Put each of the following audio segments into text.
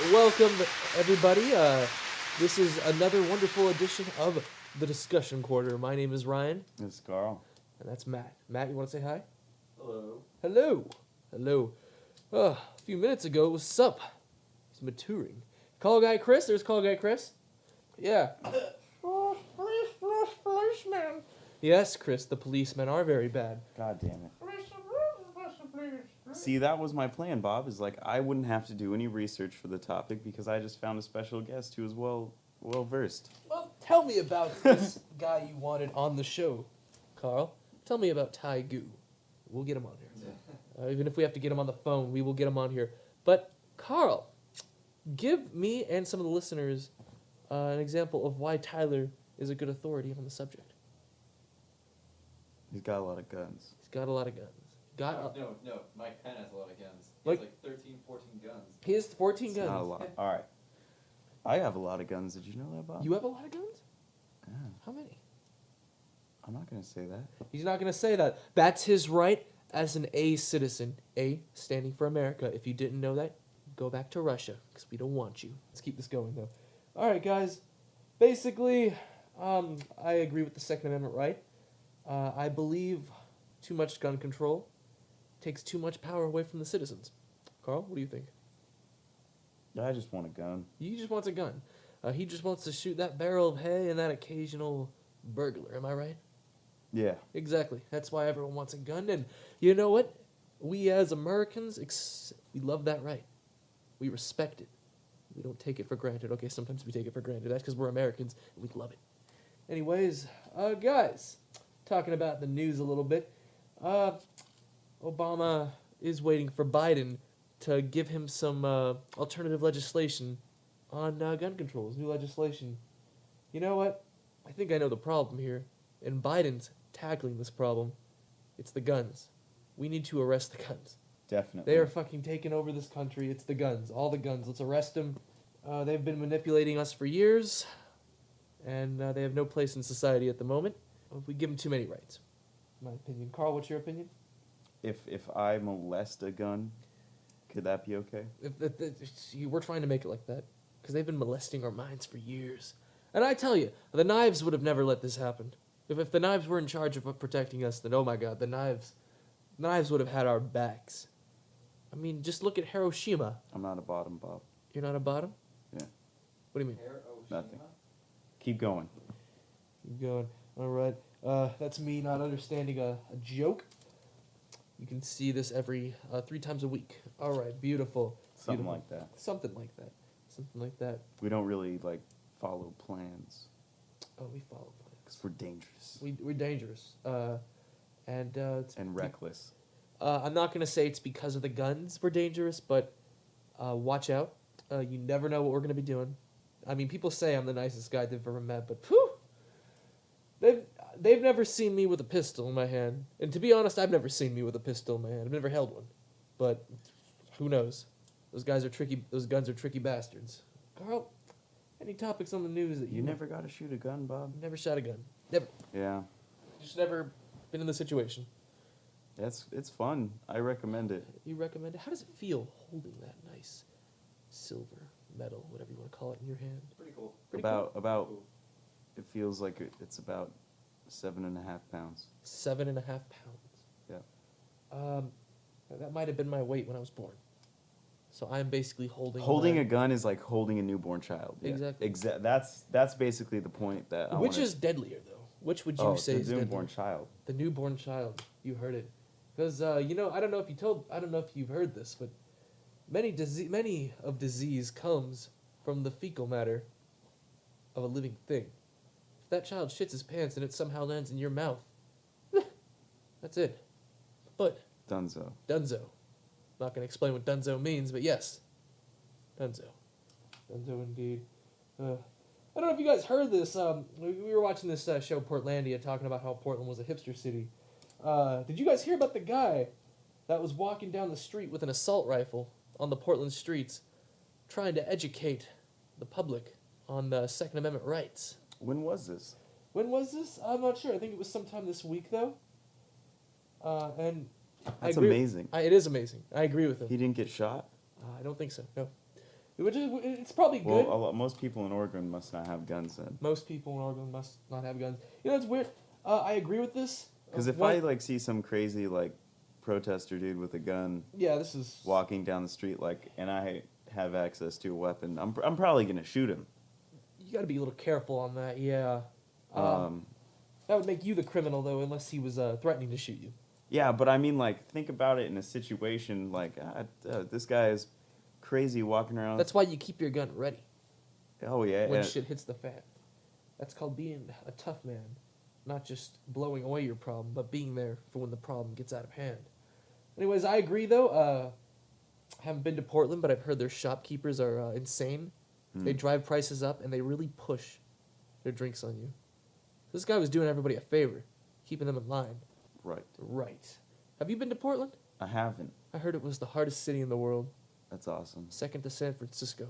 Welcome everybody. This is another wonderful edition of the Discussion Quarter. My name is Ryan. This is Carl. And that's Matt. Matt, you want to say hi? Hello. Hello. Hello. A few minutes ago, it was Sup. He's maturing. Call guy Chris. There's call guy Chris. Yeah. Policeman. Yes, Chris, the policemen are very bad. God damn it. See, that was my plan, Bob, is like I wouldn't have to do any research for the topic because I just found a special guest who is well versed. Well, tell me about this guy you wanted on the show, Carl. Tell me about Tai Gu. We'll get him on here. Even if we have to get him on the phone, we will get him on here. But, Carl, give me and some of the listeners an example of why Tyler is a good authority on the subject. He's got a lot of guns. He's got a lot of guns. No. Mike Penn has a lot of guns. He Like- has like 13, 14 guns. He has 14 It's guns. not a lot. All right. I have a lot of guns. Did you know that, Bob? You have a lot of guns? Yeah. How many? I'm not going to say that. He's not going to say that. That's his right as an A citizen. A standing for America. If you didn't know that, go back to Russia, because we don't want you. Let's keep this going, though. All right, guys. Basically, I agree with the Second Amendment right. I believe too much gun control takes too much power away from the citizens. Carl, what do you think? I just want a gun. He just wants a gun. He just wants to shoot that barrel of hay and that occasional burglar. Am I right? Yeah. Exactly. That's why everyone wants a gun. And you know what? We as Americans, we love that right. We respect it. We don't take it for granted. Okay, sometimes we take it for granted. That's because we're Americans and we love it. Anyways, guys, talking about the news a little bit. Obama is waiting for Biden to give him some alternative legislation on gun controls, new legislation. You know what? I think I know the problem here, and Biden's tackling this problem. It's the guns. We need to arrest the guns. Definitely. They are fucking taking over this country. It's the guns. All the guns. Let's arrest them. They've been manipulating us for years, and they have no place in society at the moment. We give them too many rights, in my opinion. Carl, what's your opinion? If I molest a gun, could that be okay? We're trying to make it like that, because they've been molesting our minds for years. And I tell you, the knives would have never let this happen. If the knives were in charge of protecting us, then oh my god, the knives would have had our backs. I mean, just look at Hiroshima. I'm not a bottom, Bob. You're not a bottom? Yeah. What do you mean? Nothing. Keep going. Keep going. All right. That's me not understanding a joke. You can see this every 3 times a week. All right. Beautiful. Something Beautiful. like that. Something like that. Something like that. We don't really, follow plans Oh, we follow plans. because we're dangerous We're dangerous. It's and reckless. I'm not going to say it's because of the guns we're dangerous, but watch out. You never know what we're going to be doing. I mean, people say I'm the nicest guy they've ever met, but whew, they've never seen me with a pistol in my hand. And to be honest, I've never seen me with a pistol in my hand. I've never held one. But who knows? Those guns are tricky bastards. Carl, any topics on the news that You never got to shoot a gun, Bob? never shot a gun? Never. Yeah. Just never been in the situation. It's fun. I recommend it. You recommend it? How does it feel holding that nice silver, metal, whatever you want to call it, in your hand? Pretty cool. Pretty about Cool. it feels like it's about 7.5 pounds. 7.5 pounds. Yeah. That might have been my weight when I was born. So I'm basically holding Holding a gun is like holding a newborn child. Yeah. Exactly. That's basically the point that I Which wanna- is deadlier, though? Which would you Oh, say the is newborn deadlier? child. The newborn child. You heard it. Because I don't know if you've heard this, but many of disease comes from the fecal matter of a living thing. If that child shits his pants and it somehow lands in your mouth, that's it. But Dunzo. Dunzo. Not going to explain what Dunzo means, but yes. Dunzo. Dunzo indeed. I don't know if you guys heard this. We were watching this show, Portlandia, talking about how Portland was a hipster city. Did you guys hear about the guy that was walking down the street with an assault rifle on the Portland streets trying to educate the public on the Second Amendment rights? When was this? When was this? I'm not sure. I think it was sometime this week, though. And I That's agree- amazing. It is amazing. I agree with him. He didn't get shot? I don't think so. No. which is it's probably good. Well, most people in Oregon must not have guns then. Most people in Oregon must not have guns. You know, it's weird. I agree with this. Because if I like see some crazy like protester dude with a gun this is walking down the street and I have access to a weapon, I'm probably gonna shoot him. you got to be a little careful on that. Yeah. That would make you the criminal though, unless he was threatening to shoot you. Yeah, but I mean, like, think about it in a situation like this guy is crazy walking around. That's why you keep your gun ready Oh yeah. when shit hits the fan. That's called being a tough man, not just blowing away your problem, but being there for when the problem gets out of hand. Anyways, I agree though. I haven't been to Portland, but I've heard their shopkeepers are insane. They drive prices up and they really push their drinks on you. This guy was doing everybody a favor, keeping them in line. Right. Right. Have you been to Portland? I haven't. I heard it was the hardest city in the world, That's awesome. second to San Francisco.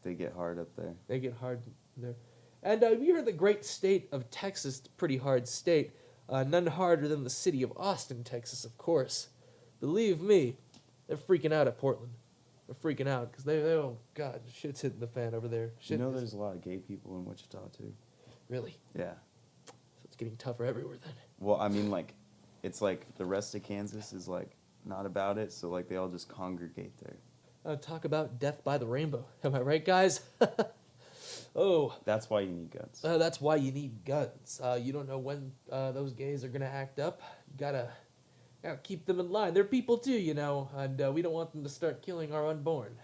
They get hard up there. They get hard there. And we heard the great state of Texas, pretty hard state. None harder than the city of Austin, Texas, of course. Believe me, they're freaking out at Portland. They're freaking out because oh God, shit's hitting the fan over there. Shit You know, is- there's a lot of gay people in Wichita too. Really? Yeah. So it's getting tougher everywhere then. Well, I mean, like, it's like the rest of Kansas is like not about it, so like they all just congregate there. Talk about death by the rainbow. Am I right, guys? Oh, That's why you need guns. that's why you need guns. You don't know when those gays are gonna act up. You gotta keep them in line. They're people too, you know, and we don't want them to start killing our unborn.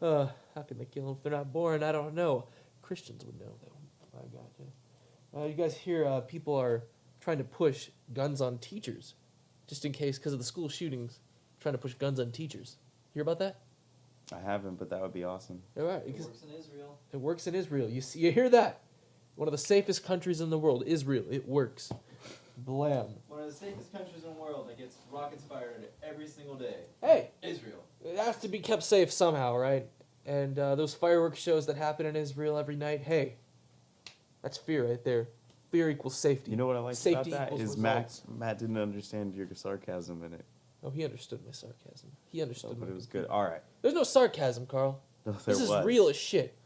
How can they kill them if they're not born? I don't know. Christians would know, though. I got you. You guys hear people are trying to push guns on teachers, just in case, because of the school shootings, trying to push guns on teachers. Hear about that? I haven't, but that would be awesome. All right, It because works in Israel. it works in Israel. You hear that? One of the safest countries in the world, Israel. It works. Blam. One of the safest countries in the world that gets rockets fired every single day. Hey, Israel. it has to be kept safe somehow, right? And those fireworks shows that happen in Israel every night, hey, that's fear right there. Fear equals safety. You know what I like Safety about that equals is results. Matt didn't understand your sarcasm in it. Oh, he understood my sarcasm. He understood So, but my it was good. All right. There's no sarcasm, Carl. No, there This is was. real as shit.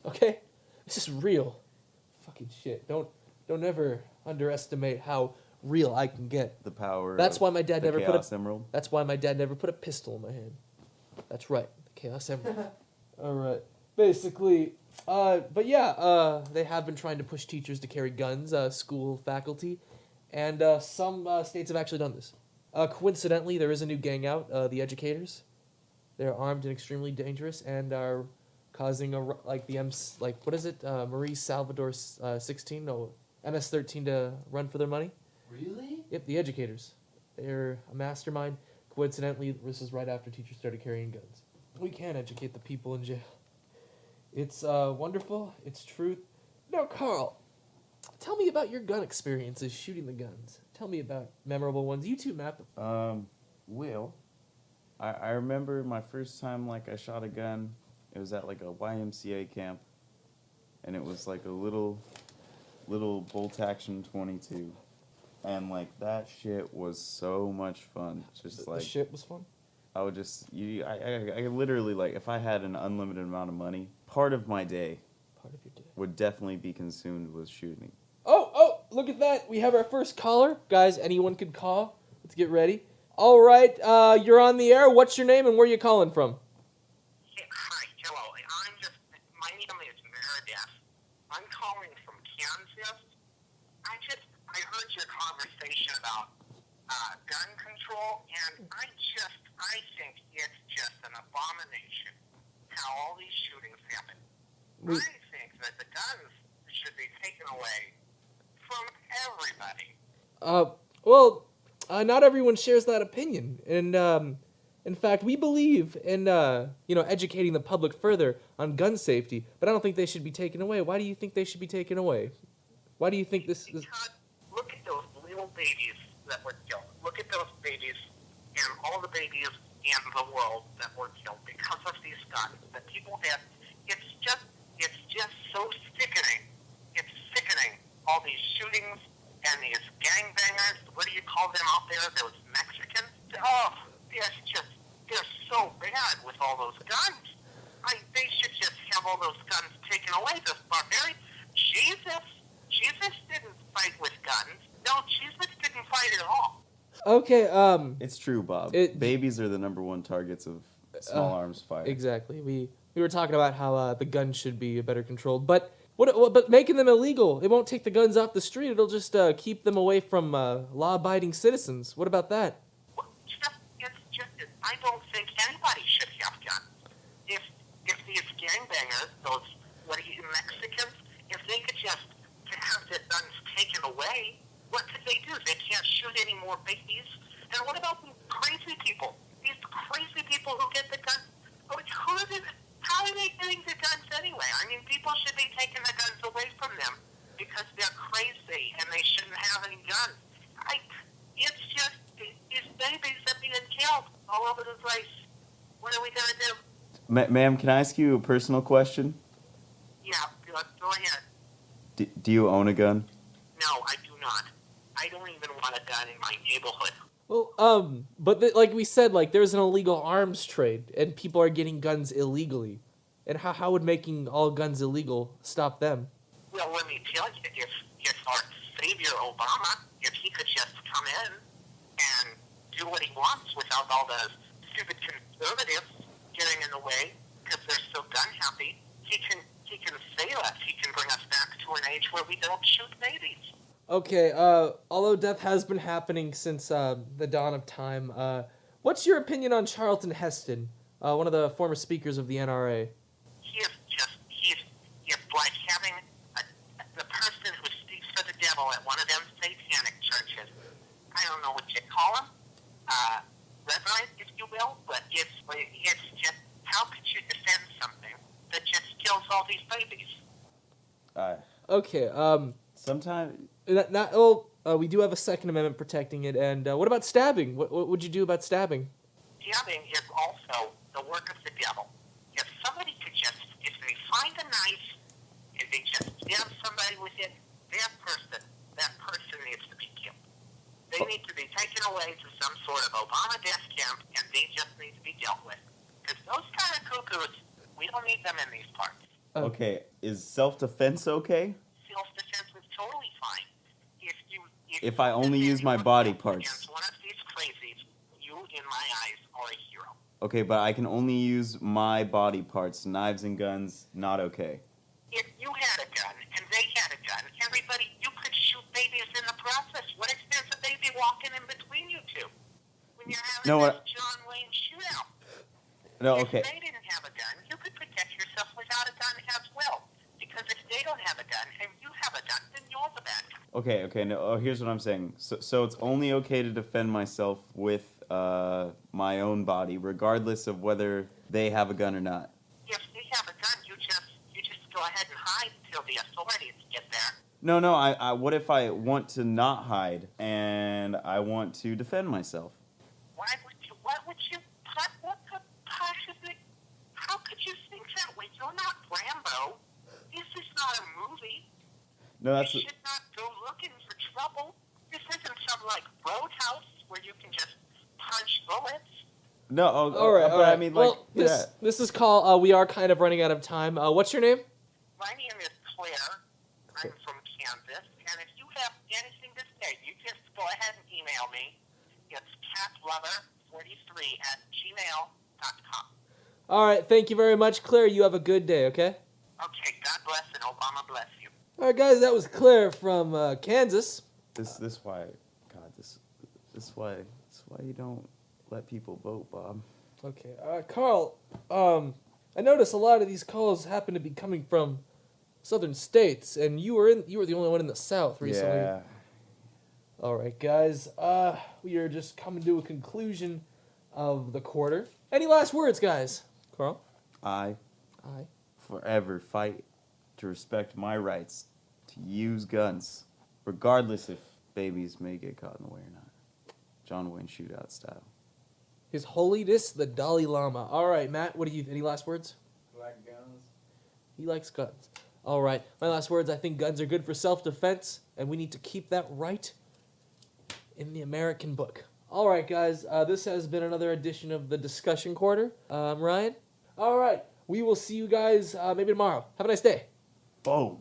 Okay? This is real. Fucking shit. Don't ever underestimate how real I can get. The power. That's of why my dad the never Chaos Emerald. That's why my dad never put a pistol in my hand. That's right. The Chaos Emerald. All right. Basically, but yeah, they have been trying to push teachers to carry guns, school faculty, and some states have actually done this. Coincidentally, there is a new gang out, the Educators. They're armed and extremely dangerous and are causing what is it? Marie Salvador 16, no, MS-13 to run for their money. Really? Yep, the Educators. They're a mastermind. Coincidentally, this is right after teachers started carrying guns. We can educate the people in jail. It's wonderful. It's truth. Now, Carl, tell me about your gun experiences shooting the guns. Tell me about memorable ones. You too, Matt. Will, I remember my first time like I shot a gun. It was at like a YMCA camp, and it was like a little bolt action 22, and like that shit was so much fun. Just The like shit was fun. I would just I literally like if I had an unlimited amount of money, part of my day Part of your day. would definitely be consumed with shooting. Oh, look at that. We have our first caller. Guys, anyone could call. Let's get ready. All right, you're on the air. What's your name and where are you calling from? Hi, hello. My name is Meredith. I'm calling from Kansas. I heard your conversation about gun control, and I think it's just an abomination how all these shootings happen. We- I think that the guns should be taken away from everybody. Well, not everyone shares that opinion, and in fact, we believe in educating the public further on gun safety. But I don't think they should be taken away. Why do you think they should be taken away? Why do you think this is? Because look at those little babies that were killed. Look at those babies and all the babies in the world that were killed because of these guns that people had. It's just so sickening. It's sickening. All these shootings and these gangbangers. What do you call them out there? Those Mexicans. Oh, they're so bad with all those guns. They should just have all those guns taken away. This barbarian, Jesus didn't fight with guns. No, Jesus didn't fight at all. Okay, It's true, Bob. It- Babies are the number one targets of small arms fire. exactly. We were talking about how the guns should be better controlled, but but making them illegal, it won't take the guns off the street. It'll just keep them away from law-abiding citizens. What about that? I don't think anybody should have guns. If these gangbangers, those Mexicans, if they could just have their guns taken away, what could they do? They can't shoot any more babies. And what about these crazy people? These crazy people who get the guns. How are they getting the guns anyway? I mean, people should be taking the guns away from them because they're crazy and they shouldn't have any guns. It's just these babies are being killed all over the place. What are we gonna do? Ma'am, can I ask you a personal question? Yeah, go ahead. Do you own a gun? No, I do not. I don't even want a gun in my neighborhood. Well, but like we said, like there's an illegal arms trade, and people are getting guns illegally. And how would making all guns illegal stop them? Well, let me tell you, if our savior Obama, if he could just come in and do what he wants without all the stupid conservatives getting in the way because they're so gun happy, he can save us. He can bring us back to an age where we don't shoot babies. Okay, although death has been happening since the dawn of time, what's your opinion on Charlton Heston, one of the former speakers of the NRA? He's like having the person who speaks for the devil at one of them satanic churches. I don't know what you call him, reverend, if you will, but it's just, how could you defend something that just kills all these babies? Okay, Sometimes we do have a Second Amendment protecting it, and what about stabbing? What would you do about stabbing? Stabbing is also the work of the devil. If somebody could just, if they find a knife and they just stab somebody with it, that person needs to be killed. They need to be taken away to some sort of Obama death camp, and they just need to be dealt with. Because those kind of cuckoos, we don't need them in these parts. Okay, is self-defense okay? Self-defense is totally fine. If I only use my body parts. Against one of these crazies, you, in my eyes, are a hero. Okay, but I can only use my body parts, knives and guns, not okay. If you had a gun and they had a gun, you could shoot babies in the process. What expense a baby walking in between you two? When you're having this John Wayne shootout. No, okay. If they didn't have a gun, you could protect yourself without a gun as well. Because if they don't have a gun and you have a gun, then you're the bad guy. Okay, no, here's what I'm saying. So it's only okay to defend myself with my own body, regardless of whether they have a gun or not. If they have a gun, you just go ahead and hide until the authorities get there. No, I what if I want to not hide and I want to defend myself? What could possibly, how could you think that way? You're not Rambo. This is not a movie. No, You should not go looking for trouble. This isn't some, roadhouse where you can just punch bullets. No, All right. I mean, well, this is called. We are kind of running out of time. What's your name? My name is Claire. I'm from Kansas. And if you have anything to say, you just go ahead and email me. It's catlover43@gmail.com. All right. Thank you very much, Claire. You have a good day. Okay. Okay, God bless and Obama bless you. All right, guys. That was Claire from Kansas. This why you don't let people vote, Bob. Okay. Carl. I noticed a lot of these calls happen to be coming from southern states, and you were the only one in the South recently. Yeah. All right, guys. We are just coming to a conclusion of the quarter. Any last words, guys? Carl? I Aye. forever fight to respect my rights to use guns, regardless if babies may get caught in the way or not. John Wayne shootout style. His Holiness the Dalai Lama. All right, Matt. Any last words? Black guns. He likes guns. All right. My last words. I think guns are good for self-defense, and we need to keep that right in the American book. All right, guys. This has been another edition of the Discussion Quarter. I'm Ryan. All right. We will see you guys maybe tomorrow. Have a nice day. Boom.